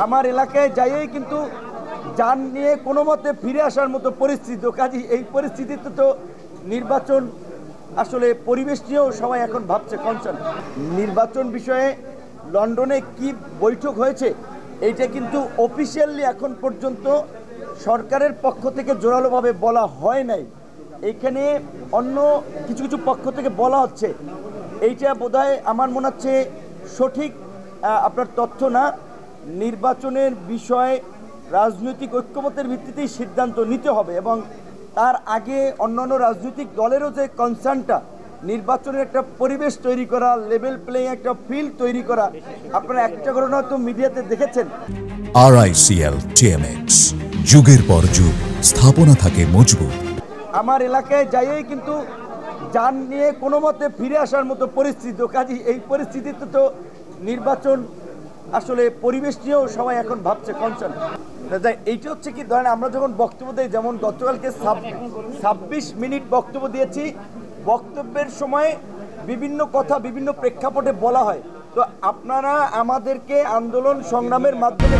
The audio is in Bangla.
আমার এলাকায় যাইয়েই কিন্তু যান নিয়ে কোনো মতে ফিরে আসার মতো পরিস্থিতি। কাজে এই পরিস্থিতিতে তো নির্বাচন আসলে পরিবেশ নিয়েও সবাই এখন ভাবছে কনসার্ন। নির্বাচন বিষয়ে লন্ডনে কি বৈঠক হয়েছে এইটা কিন্তু অফিসিয়ালি এখন পর্যন্ত সরকারের পক্ষ থেকে জোরালোভাবে বলা হয় নাই। এইখানে অন্য কিছু কিছু পক্ষ থেকে বলা হচ্ছে, এইটা বোধহয় আমার মনে হচ্ছে সঠিক আপনার তথ্য না। নির্বাচনের বিষয়ে রাজনৈতিক ঐক্যমতের ভিত্তিতেই সিদ্ধান্ত নিতে হবে এবং তার আগে অন্যান্য রাজনৈতিক দলেরও যে কনসার্নটা, নির্বাচনের একটা পরিবেশ তৈরি করা, লেভেল প্লেইং একটা ফিল্ড তৈরি করা। আপনারা একটা ঘটনা তো মিডিয়াতে দেখেছেন। RICL TMX, যুগের পর যুগ স্থাপনা থাকে মজবুত। আমার এলাকায় যাইয়েই কিন্তু যান নিয়ে কোনো মতে ফিরে আসার মতো পরিস্থিতি। কাজে এই পরিস্থিতিতে তো নির্বাচন আসলে পরিবেশ নিয়েও সবাই এখন ভাবছে কনসার্ন। এইটা হচ্ছে কি, ধরেন আমরা যখন বক্তব্য দিই, যেমন গতকালকে 26 মিনিট বক্তব্য দিয়েছি, বক্তব্যের সময় বিভিন্ন কথা বিভিন্ন প্রেক্ষাপটে বলা হয়। তো আপনারা আমাদেরকে আন্দোলন সংগ্রামের মাধ্যমে